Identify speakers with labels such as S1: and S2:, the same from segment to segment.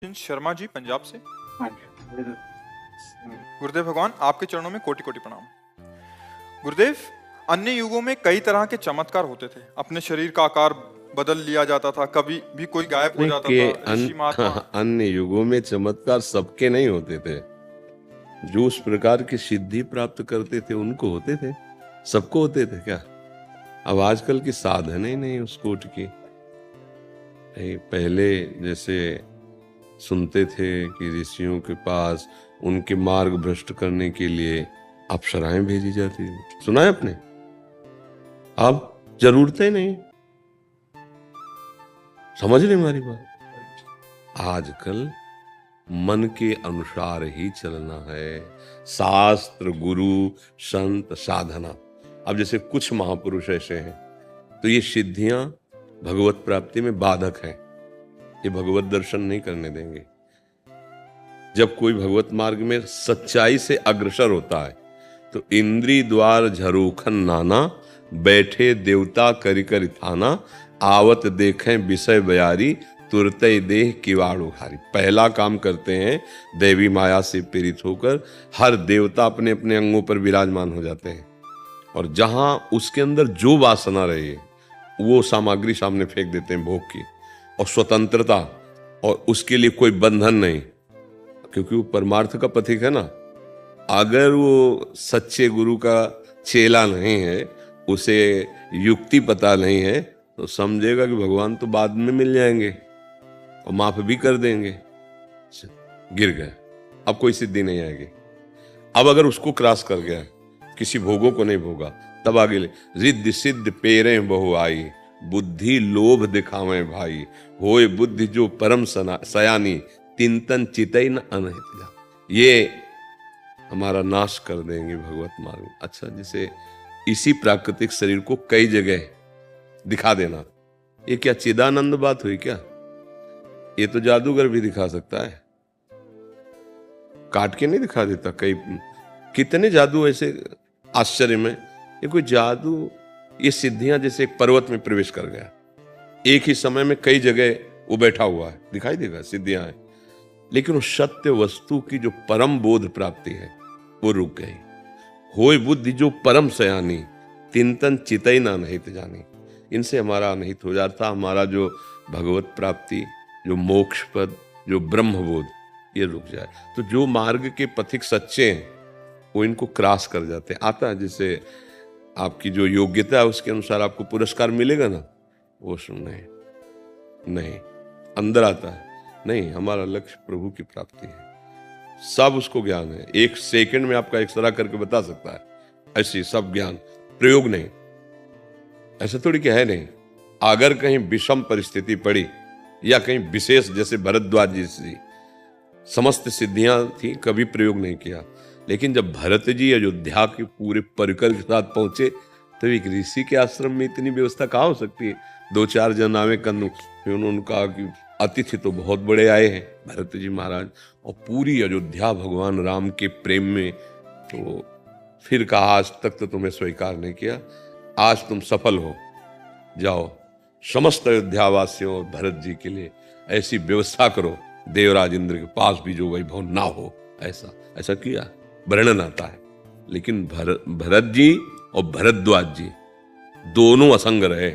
S1: शर्मा जी पंजाब से।
S2: हाँ जी।
S1: गुरुदेव भगवान आपके चरणों में कोटि कोटि प्रणाम। गुरुदेव, अन्य युगों में कई तरह के चमत्कार होते थे। अपने शरीर का आकार बदल लिया जाता था, कभी भी कोई गायब हो
S3: नहीं
S1: जाता
S3: के
S1: था। ऋषि महात्मा
S3: अन्य युगों में चमत्कार सबके नहीं होते थे। जो उस प्रकार की सिद्धि प्राप्त करते थे उनको होते थे, सबको होते थे क्या? अब आजकल की साधन ही नहीं उस कोट की। पहले जैसे सुनते थे कि ऋषियों के पास उनके मार्ग भ्रष्ट करने के लिए अप्सराएं भेजी जाती थी, सुना है आपने? अब जरूरत ही नहीं। समझ रहे हमारी बात? आजकल मन के अनुसार ही चलना है। शास्त्र, गुरु, संत, साधना। अब जैसे कुछ महापुरुष ऐसे हैं तो ये सिद्धियां भगवत प्राप्ति में बाधक हैं, ये भगवत दर्शन नहीं करने देंगे। जब कोई भगवत मार्ग में सच्चाई से अग्रसर होता है तो इंद्री द्वार झरोखन नाना, बैठे देवता करि करि थाना, आवत देखें विषय बयारी, तुरते देह किवाड़ उघारी। पहला काम करते हैं, देवी माया से पीड़ित होकर हर देवता अपने अपने अंगों पर विराजमान हो जाते हैं और जहां उसके अंदर जो वासना रही वो सामग्री सामने फेंक देते हैं भोग की, और स्वतंत्रता, और उसके लिए कोई बंधन नहीं, क्योंकि वो परमार्थ का पथिक है ना। अगर वो सच्चे गुरु का चेला नहीं है, उसे युक्ति पता नहीं है, तो समझेगा कि भगवान तो बाद में मिल जाएंगे और माफ भी कर देंगे। गिर गया, अब कोई सिद्धि नहीं आएगी। अब अगर उसको क्रॉस कर गया, किसी भोगों को नहीं भोगा, तब आगे ले रिद्ध सिद्ध पेरे बहु आई, बुद्धि लोभ दिखावे भाई, होए बुद्धि जो परम सयानी, तिंतन चितई न अनहित जा। ये हमारा नाश कर देंगे भगवत मार्ग। अच्छा, जैसे इसी प्राकृतिक शरीर को कई जगह दिखा देना, ये क्या चिदानंद बात हुई क्या? ये तो जादूगर भी दिखा सकता है, काट के नहीं दिखा देता। कई कितने जादू ऐसे आश्चर्य में। ये कोई जादू, ये सिद्धियां जैसे एक पर्वत में प्रवेश कर गया, एक ही समय में कई जगह वो बैठा हुआ है, दिखाई देगा सिद्धियां हैं, लेकिन वो सत्य वस्तु की जो परम बोध प्राप्ति है वो रुक गई। होय बुद्धि जो परम सयानी, तिंतन चितई ना नहीं जानी। इनसे हमारा अनहित हो जाता। हमारा जो भगवत प्राप्ति, जो मोक्ष पद, जो ब्रह्म बोध, ये रुक जाए। तो जो मार्ग के पथिक सच्चे हैं वो इनको क्रॉस कर जाते हैं। आता है जैसे आपकी जो योग्यता है उसके अनुसार आपको पुरस्कार मिलेगा ना, वो नहीं अंदर आता है। नहीं, हमारा लक्ष्य प्रभु की प्राप्ति है, सब उसको ज्ञान है। एक सेकंड में आपका एक्सरा करके बता सकता है, ऐसी सब ज्ञान, प्रयोग नहीं। ऐसा थोड़ी क्या है नहीं। अगर कहीं विषम परिस्थिति पड़ी या कहीं विशेष, जैसे भरद्वाज जी से समस्त सिद्धियां थी, कभी प्रयोग नहीं किया, लेकिन जब भरत जी अयोध्या के पूरे परिकर के साथ पहुंचे तो एक ऋषि के आश्रम में इतनी व्यवस्था कहाँ हो सकती है? 2-4 जन आवे कन्नु, फिर उन्होंने कहा कि अतिथि तो बहुत बड़े आए हैं भरत जी महाराज, और पूरी अयोध्या भगवान राम के प्रेम में। तो फिर कहा आज तक तो तुम्हें स्वीकार नहीं किया, आज तुम सफल हो, जाओ समस्त अयोध्या वासियों और भरत जी के लिए ऐसी व्यवस्था करो, देवराज इंद्र के पास भी जो वैभव ना हो। ऐसा किया, वर्णन आता है। लेकिन भरत जी और भरद्वाज जी दोनों असंग रहे।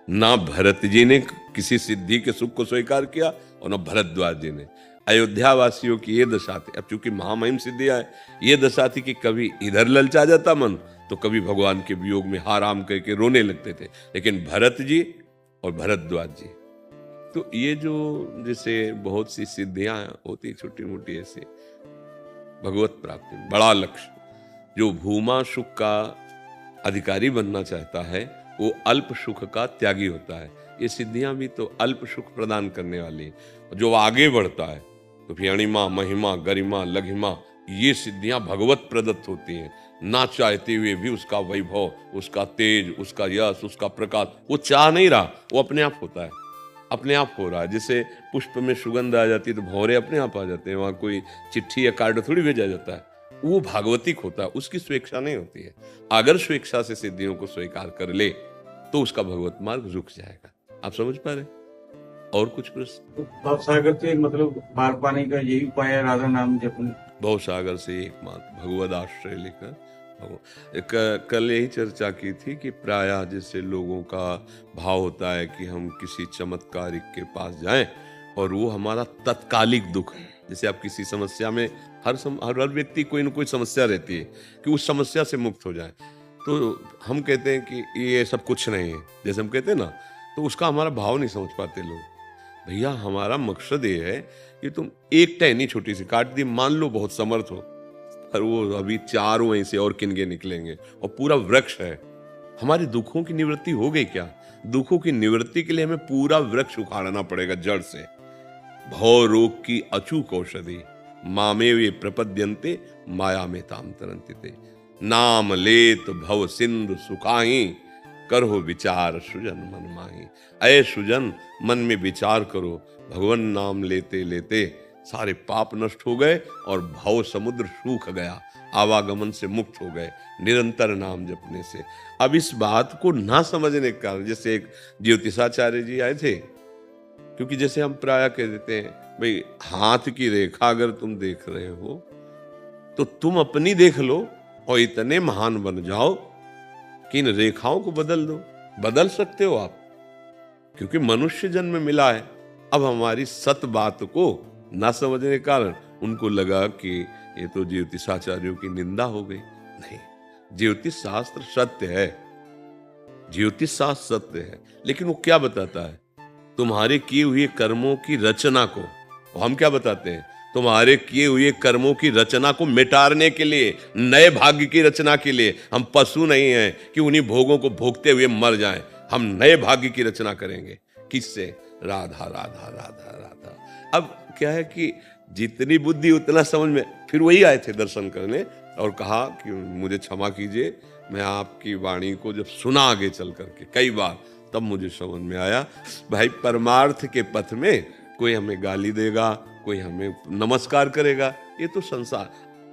S3: ना भरत जी ने किसी सिद्धि के सुख को स्वीकार किया और ना भरद्वाज जी ने। अयोध्या वासियों की ये दशा थी। अब चूंकि महामहिम सिद्धियां है, ये दशा थी कि कभी इधर ललचा जाता मन, तो कभी भगवान के वियोग में हाराम करके रोने लगते थे। लेकिन भरत जी और भरद्वाज जी, तो ये जो जैसे बहुत सी सिद्धियां होती छोटी मोटी, ऐसे भगवत प्राप्ति बड़ा लक्ष्य। जो भूमा सुख का अधिकारी बनना चाहता है वो अल्प सुख का त्यागी होता है। ये सिद्धियां भी तो अल्प सुख प्रदान करने वाली है। जो आगे बढ़ता है तो फिर अणिमा, महिमा, गरिमा, लघिमा, ये सिद्धियां भगवत प्रदत्त होती हैं। ना चाहते हुए भी उसका वैभव, उसका तेज, उसका यश, उसका प्रकाश, वो चाह नहीं रहा, वो अपने आप होता है, अपने आप हो रहा है। जैसे पुष्प में सुगंध आ जाती है तो भौरे अपने आप आ जाते हैं, वहां कोई चिट्ठी या कार्ड थोड़ी भेजा जाता है। वो भागवतिक होता है, उसकी स्वेच्छा नहीं होती है। अगर स्वेच्छा से सिद्धियों को स्वीकार कर ले तो उसका भगवत मार्ग रुक जाएगा। आप समझ पा रहे? और कुछ प्रश्न?
S2: भव सागर से मतलब पार पाने का यही उपाय है, राधा नाम जपना।
S3: भव सागर से एकमात्र भगवद आश्रय लेकर कल यही चर्चा की थी कि प्रायः जैसे लोगों का भाव होता है कि हम किसी चमत्कारिक के पास जाएं और वो हमारा तत्कालिक दुख है। जैसे आप किसी समस्या में हर व्यक्ति कोई ना कोई समस्या रहती है कि उस समस्या से मुक्त हो जाए, तो हम कहते हैं कि ये सब कुछ नहीं है, जैसे हम कहते हैं ना, तो उसका हमारा भाव नहीं समझ पाते लोग। भैया हमारा मकसद ये है कि तुम एक टहनी छोटी सी काट दी, मान लो बहुत समर्थ हो, पर वो अभी 4 वहीं से और किनके निकलेंगे और पूरा वृक्ष है। हमारे दुखों की निवृत्ति हो गई क्या? दुखों की निवृत्ति के लिए हमें पूरा वृक्ष उखाड़ना पड़ेगा जड़ से। भव रोग की अचूक औषधि मामे वे प्रपद्यन्ते माया में ताम तरंतिते। नाम लेत भव सिंधु सुखाही करो विचार सुजन मन माही। अय सुजन, मन में विचार करो, भगवान नाम लेते लेते सारे पाप नष्ट हो गए और भव समुद्र सूख गया, आवागमन से मुक्त हो गए निरंतर नाम जपने से। अब इस बात को ना समझने के कारण, जैसे एक ज्योतिषाचार्य जी आए थे, क्योंकि जैसे हम प्राय कह देते हैं भाई हाथ की रेखा अगर तुम देख रहे हो तो तुम अपनी देख लो और इतने महान बन जाओ कि इन रेखाओं को बदल दो। बदल सकते हो आप, क्योंकि मनुष्य जन्म मिला है। अब हमारी सत बात को ना समझने के कारण उनको लगा कि ये तो ज्योतिषाचार्यों की निंदा हो गई। नहीं, ज्योतिष शास्त्र सत्य है, ज्योतिष शास्त्र सत्य है, लेकिन वो क्या बताता है? तुम्हारे किए हुए कर्मों की रचना को। हम क्या बताते हैं? तुम्हारे किए हुए कर्मों की रचना को मिटाने के लिए, नए भाग्य की रचना के लिए। हम पशु नहीं हैं कि उन्हीं भोगों को भोगते हुए मर जाएं। हम नए भाग्य की रचना करेंगे। किससे? राधा राधा राधा राधा। अब क्या है कि जितनी बुद्धि उतना समझ में। फिर वही आए थे दर्शन करने और कहा कि मुझे क्षमा कीजिए, मैं आपकी वाणी को जब सुना आगे चल करके कई बार, तब मुझे समझ में आया भाई परमार्थ के पथ में कोई हमें गाली देगा, कोई हमें नमस्कार करेगा, ये तो संसार।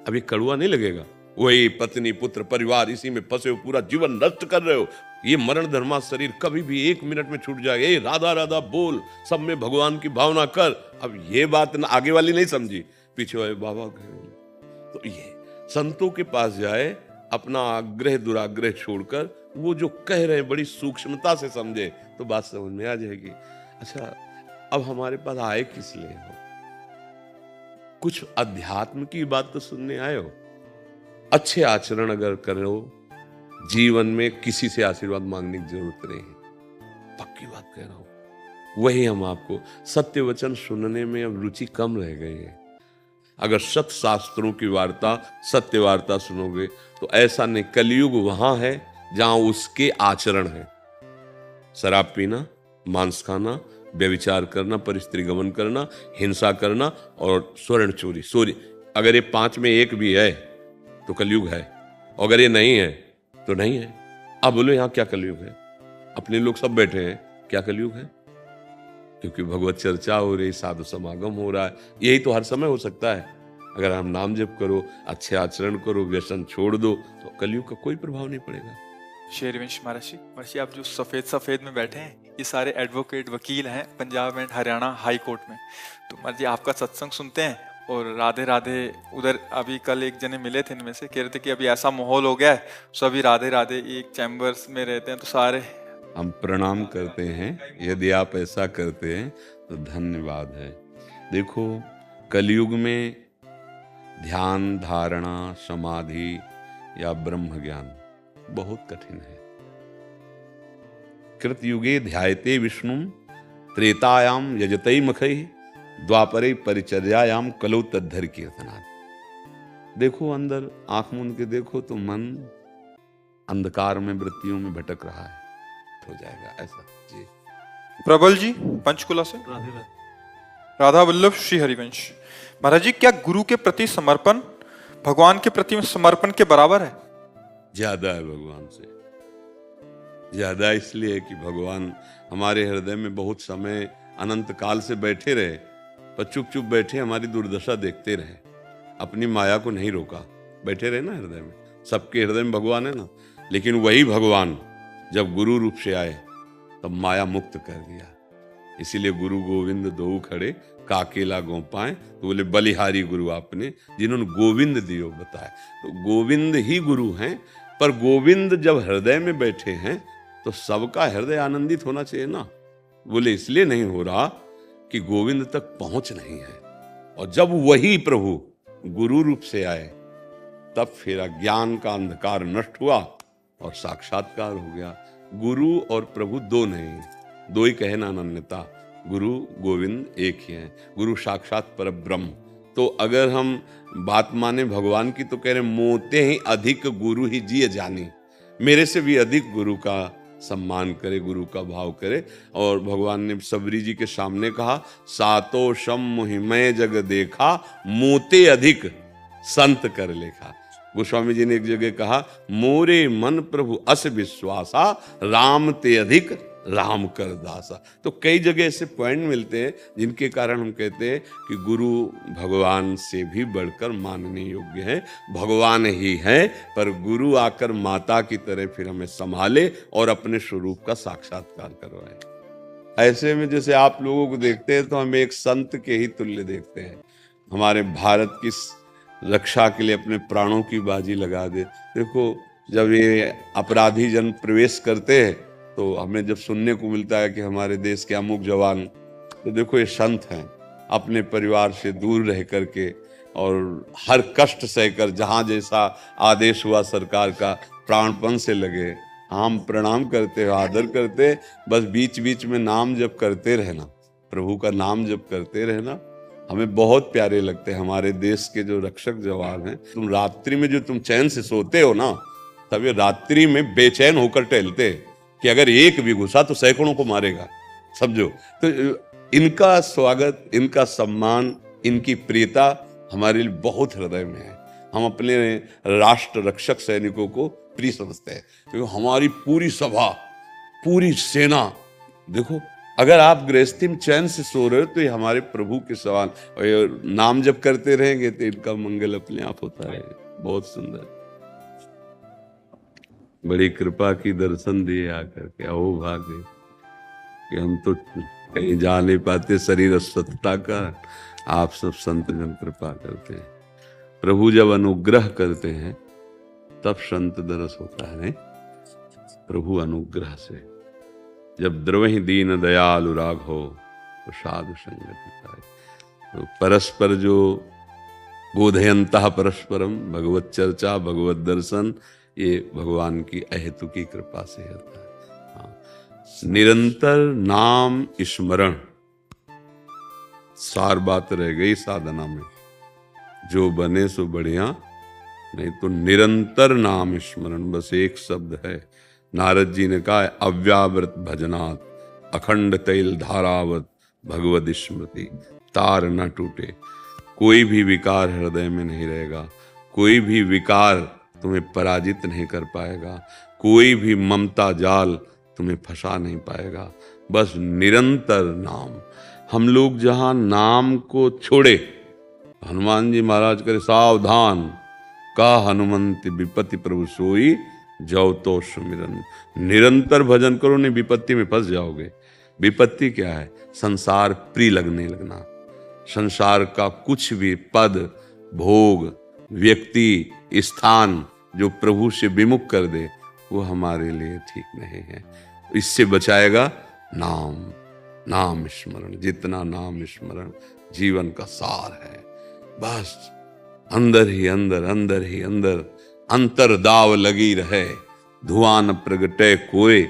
S3: अभी कड़वा नहीं लगेगा? वही पत्नी पुत्र परिवार, इसी में फंसे हो, पूरा जीवन नष्ट कर रहे हो। ये मरण धर्मा शरीर कभी भी 1 मिनट में छूट जाएगा। ये राधा राधा बोल, सब में भगवान की भावना कर। अब ये बात ना आगे वाली नहीं समझी, पीछे वाले बाबा कहे। तो ये संतों के पास जाए, अपना आग्रह दुराग्रह छोड़कर वो जो कह रहे हैं बड़ी सूक्ष्मता से समझे तो बात समझ में आ जाएगी। अच्छा, अब हमारे पास आए किस लिए हो? कुछ अध्यात्म की बात तो सुनने आए हो। अच्छे आचरण अगर करो, जीवन में किसी से आशीर्वाद मांगने की जरूरत नहीं है। पक्की बात कह रहा हूं। वही हम आपको सत्य वचन सुनने में अब रुचि कम रह गई है। अगर सत्य शास्त्रों की वार्ता, सत्य वार्ता सुनोगे तो ऐसा नहीं, कलयुग वहां है जहां उसके आचरण है। शराब पीना, मांस खाना, व्यभिचार करना, परिस्त्री गमन करना, हिंसा करना और स्वर्ण चोरी। अगर ये 5 में एक भी है तो कलयुग है, और अगर ये नहीं है तो नहीं है। अब बोलो यहां क्या कलयुग है? अपने लोग सब बैठे हैं, क्या कलयुग है? क्योंकि भगवत चर्चा हो रही, साधु समागम हो रहा है। यही तो हर समय हो सकता है। अगर हम नाम जप करो, अच्छे आचरण करो, व्यसन छोड़ दो, तो कलयुग का कोई प्रभाव नहीं पड़ेगा।
S1: शेरवंश महर्षि, आप जो सफेद में बैठे हैं, ये सारे एडवोकेट वकील हैं Punjab and Haryana high court में। तो महर्षि आपका सत्संग सुनते हैं और राधे राधे। उधर अभी कल एक जने मिले थे, इनमें से कह रहे थे कि अभी ऐसा माहौल हो गया है, सभी राधे राधे एक चैम्बर्स में रहते हैं, तो सारे।
S3: हम प्रणाम करते हैं, यदि आप ऐसा करते हैं तो धन्यवाद है। देखो, कलयुग में ध्यान, धारणा, समाधि या ब्रह्म ज्ञान बहुत कठिन है। कृतयुगे ध्यायते विष्णुम, त्रेतायाम यजतई मखई, द्वापरे परिचर्यायाम कलौ तद्धर कीर्तनात्। देखो अंदर, आंख मूंद के देखो तो मन अंधकार में वृत्तियों में भटक रहा है, हो जाएगा ऐसा। जी
S1: प्रबल जी पंचकुला से। राधा वल्लभ श्री हरिवंश। महाराज जी, क्या गुरु के प्रति समर्पण भगवान के प्रति समर्पण के बराबर है?
S3: ज्यादा है भगवान से। ज्यादा इसलिए कि भगवान हमारे हृदय में बहुत समय अनंत काल से बैठे रहे, पर चुप चुप बैठे हमारी दुर्दशा देखते रहे, अपनी माया को नहीं रोका, बैठे रहे ना हृदय में। सबके हृदय में भगवान है ना, लेकिन वही भगवान जब गुरु रूप से आए तब माया मुक्त कर दिया। इसीलिए गुरु गोविंद दो खड़े काकेला गोपाएं, तो बोले बलिहारी गुरु आपने जिन्होंने गोविंद दियो बताए। तो गोविंद ही गुरु हैं, पर गोविंद जब हृदय में बैठे हैं तो सबका हृदय आनंदित होना चाहिए ना। बोले इसलिए नहीं हो रहा कि गोविंद तक पहुंच नहीं है। और जब वही प्रभु गुरु रूप से आए तब फिर अज्ञान का अंधकार नष्ट हुआ और साक्षात्कार हो गया। गुरु और प्रभु दो नहीं, दो ही कहे ना अनन्यता, गुरु गोविंद एक ही हैं। गुरु साक्षात पर ब्रह्म। तो अगर हम बात माने भगवान की तो कह रहे मोते ही अधिक गुरु ही जिए जानी, मेरे से भी अधिक गुरु का सम्मान करे, गुरु का भाव करे। और भगवान ने सबरी जी के सामने कहा, सातो शम मुहिमय जग देखा, मोते अधिक संत कर लेखा। गोस्वामी जी ने एक जगह कहा, मोरे मन प्रभु अस विश्वासा, राम ते अधिक राम कर दासा। तो कई जगह ऐसे पॉइंट मिलते हैं जिनके कारण हम कहते हैं कि गुरु भगवान से भी बढ़कर मानने योग्य है। भगवान ही है, पर गुरु आकर माता की तरह फिर हमें संभाले और अपने स्वरूप का साक्षात्कार करवाए। ऐसे में जैसे आप लोगों को देखते हैं तो हम एक संत के ही तुल्य देखते हैं। हमारे भारत की रक्षा के लिए अपने प्राणों की बाजी लगा दे। देखो, जब ये अपराधी जन प्रवेश करते हैं तो हमें जब सुनने को मिलता है कि हमारे देश के अमुक जवान, तो देखो ये संत हैं, अपने परिवार से दूर रह करके और हर कष्ट सहकर जहाँ जैसा आदेश हुआ सरकार का प्राणपण से लगे। हम प्रणाम करते हैं, आदर करते, बस बीच बीच में नाम जप करते रहना, प्रभु का नाम जप करते रहना। हमें बहुत प्यारे लगते हैं हमारे देश के जो रक्षक जवान हैं। तुम रात्रि में जो तुम चैन से सोते हो ना, तब ये रात्रि में बेचैन होकर टहलते कि अगर एक भी घुसा तो सैकड़ों को मारेगा, समझो। तो इनका स्वागत, इनका सम्मान, इनकी प्रियता हमारे लिए बहुत हृदय में है। हम अपने राष्ट्र रक्षक सैनिकों को प्रिय समझते हैं, क्योंकि हमारी पूरी सभा, पूरी सेना, देखो अगर आप गृहस्थी में चैन से सो रहे हो तो ये हमारे प्रभु के सवाल, और नाम जब करते रहेंगे तो इनका मंगल अपने आप होता है। बहुत सुंदर, बड़ी कृपा की दर्शन दिए आकर के, अहो भाग्य कि हम तो कहीं जा नहीं पाते शरीर अस्वत्थता का, आप सब संत जन कृपा करते हैं। प्रभु जब अनुग्रह करते हैं तब संत दरस होता है। नहीं, प्रभु अनुग्रह से जब द्रवहि दीन दयालु राघो तो साधु संगति पाए। तो परस्पर जो बोधयंतः परस्परम, भगवत चर्चा, भगवत दर्शन, ये भगवान की अहेतुकी कृपा से होता है। हाँ। निरंतर नाम स्मरण, सार बात रह गई साधना में, जो बने सो बढ़िया, नहीं तो निरंतर नाम स्मरण, बस एक शब्द है। नारद जी ने कहा, अव्यावृत भजनात् अखंड तैल धारावत भगवद स्मृति, तार न टूटे। कोई भी विकार हृदय में नहीं रहेगा, कोई भी विकार तुम्हें पराजित नहीं कर पाएगा, कोई भी ममता जाल तुम्हें फंसा नहीं पाएगा। बस निरंतर नाम। हम लोग जहां नाम को छोड़े, हनुमान जी महाराज करे सावधान, का हनुमंत विपत्ति प्रभु सोई, जाओ तो सुमिरन। निरंतर भजन करो, नहीं विपत्ति में फंस जाओगे। विपत्ति क्या है? संसार प्रिय लगने लगना। संसार का कुछ भी पद, भोग, व्यक्ति, स्थान जो प्रभु से विमुख कर दे, वो हमारे लिए ठीक नहीं है। इससे बचाएगा नाम, नाम स्मरण। जितना नाम स्मरण जीवन का सार है। बस अंदर ही अंदर, अंदर ही अंदर अंतर्दाव लगी रहे, धुआं न प्रगटे कोय,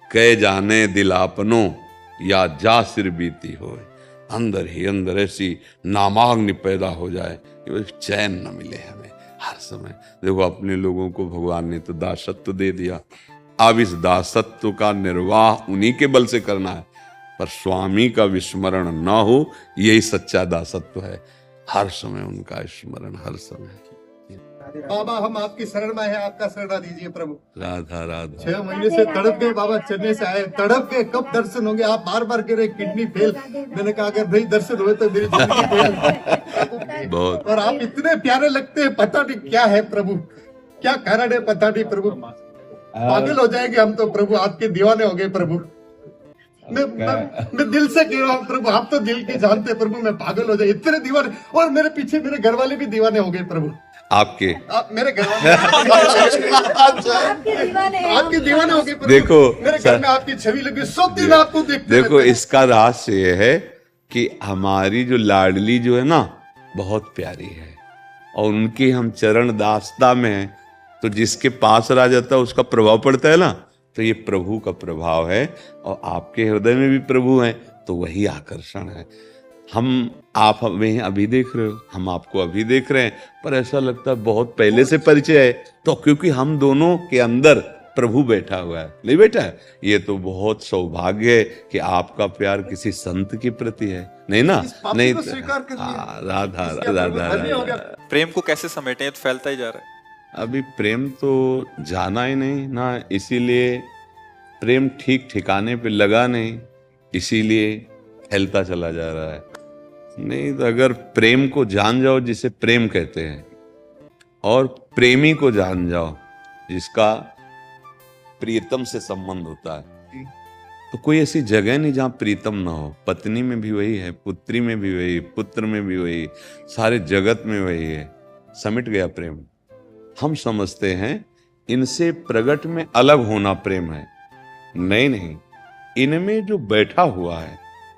S3: कह जाने दिल आपनो, या जा सिर बीती होए। अंदर ही अंदर ऐसी नामाग्नि पैदा हो जाए कि चैन न मिले हमें हर समय। देखो अपने लोगों को भगवान ने तो दासत्व दे दिया, अब इस दासत्व का निर्वाह उन्हीं के बल से करना है, पर स्वामी का विस्मरण न हो, यही सच्चा दासत्व है। हर समय उनका स्मरण, हर समय।
S4: बाबा हम आपकी शरण में है, आपका शरण दीजिए प्रभु।
S3: राधा राधा।
S4: 6 महीने से तड़प गए बाबा, चेन्नई से आए, तड़प गए, कब दर्शन होंगे? आप बार बार कह रहे किडनी फेल। मैंने कहा अगर नहीं दर्शन हुए तो मेरी जिंदगी फेल।
S3: बहुत।
S4: और आप इतने प्यारे लगते हैं, पता नहीं क्या है प्रभु, क्या कारण है पता नहीं प्रभु। पागल हो जाएंगे हम तो प्रभु, आपके दीवाने हो गए प्रभु। मैं दिल से कह रहा हूँ प्रभु, आप तो दिल की जानते हैं प्रभु, मैं पागल हो जाए, इतने दीवाने, और मेरे पीछे मेरे घर वाले भी दीवाने हो गए प्रभु।
S3: आपके
S4: आप मेरे घर वाले आपके दीवाने हो गए प्रभु।
S3: देखो,
S4: मेरे घर में आपकी छवि लगी, सब दिन आपको देखते
S3: देखो
S4: रहते हैं।
S3: इसका रहस्य ये है कि हमारी जो लाडली जो है ना बहुत प्यारी है, और उनके हम चरण दासता में हैं, तो जिसके पास रह जाता है उसका प्रभाव पड़ता है ना, तो ये प्रभु का प्रभाव है, और आपके हृदय में भी प्रभु हैं, तो वही आकर्षण है। आप हमें अभी देख रहे हो, हम आपको अभी देख रहे हैं, पर ऐसा लगता है बहुत पहले से परिचय है, तो क्योंकि हम दोनों के अंदर प्रभु बैठा हुआ है, नहीं बैठा है। ये तो बहुत सौभाग्य है कि आपका प्यार किसी संत के प्रति है, नहीं ना? नहीं, राधा राधा।
S1: प्रेम को कैसे समेटें, ये तो फैलता ही जा रहा है।
S3: अभी प्रेम तो जाना ही नहीं ना, इसीलिए प्रेम ठीक ठिकाने पे लगा नहीं, इसीलिए फैलता चला जा रहा है। नहीं तो अगर प्रेम को जान जाओ जिसे प्रेम कहते हैं, और प्रेमी को जान जाओ जिसका प्रियतम से संबंध होता है, तो कोई ऐसी जगह नहीं जहां प्रीतम ना हो। पत्नी में भी वही है, पुत्री में भी वही, पुत्र में भी वही, सारे जगत में वही है, समिट गया प्रेम। हम समझते हैं इनसे प्रगट में अलग होना प्रेम है, नहीं नहीं, इनमें जो बैठा हुआ है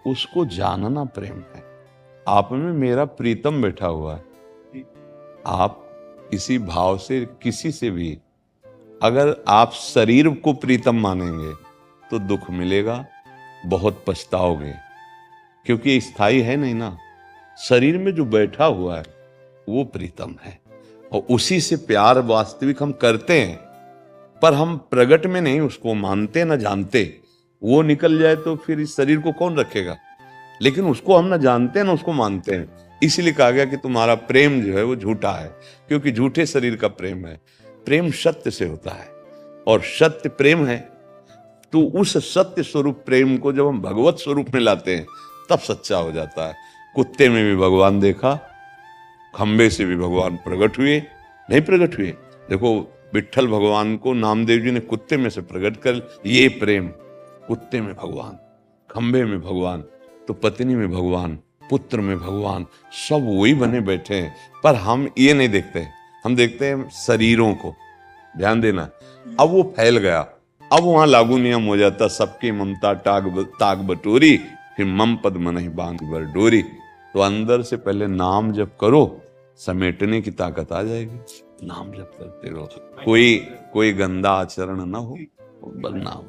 S3: उसको जानना प्रेम है। आप में मेरा प्रीतम बैठा हुआ है, आप इसी भाव से किसी से भी, अगर आप शरीर को प्रीतम मानेंगे तो दुख मिलेगा, बहुत पछताओगे, क्योंकि स्थायी है नहीं ना। शरीर में जो बैठा हुआ है वो प्रीतम है, और उसी से प्यार वास्तविक हम करते हैं, पर हम प्रगट में नहीं उसको मानते ना जानते। वो निकल जाए तो फिर इस शरीर को कौन रखेगा, लेकिन उसको हम ना जानते हैं ना उसको मानते हैं। इसलिए कहा गया कि तुम्हारा प्रेम जो है वो झूठा है, क्योंकि झूठे शरीर का प्रेम है। प्रेम सत्य से होता है, और सत्य प्रेम है, तो उस सत्य स्वरूप प्रेम को जब हम भगवत स्वरूप में लाते हैं तब सच्चा हो जाता है। कुत्ते में भी भगवान देखा, खंबे से भी भगवान प्रकट हुए, नहीं प्रकट हुए। देखो विट्ठल भगवान को नामदेव जी ने कुत्ते में से प्रकट कर, ये प्रेम, कुत्ते में भगवान, खंबे में भगवान, तो पत्नी में भगवान, पुत्र में भगवान, सब वही बने बैठे हैं। पर हम ये नहीं देखते, हम देखते हैं शरीरों को। ध्यान देना, अब वो फैल गया, अब वहां लागू नियम हो जाता, सबकी ममता ताग बटोरी, फिर मम पद मनहि बांध बर डोरी। तो अंदर से पहले नाम जप करो, समेटने की ताकत आ जाएगी। नाम जप करते रहो, कोई गंदा आचरण ना हो, बदनाम।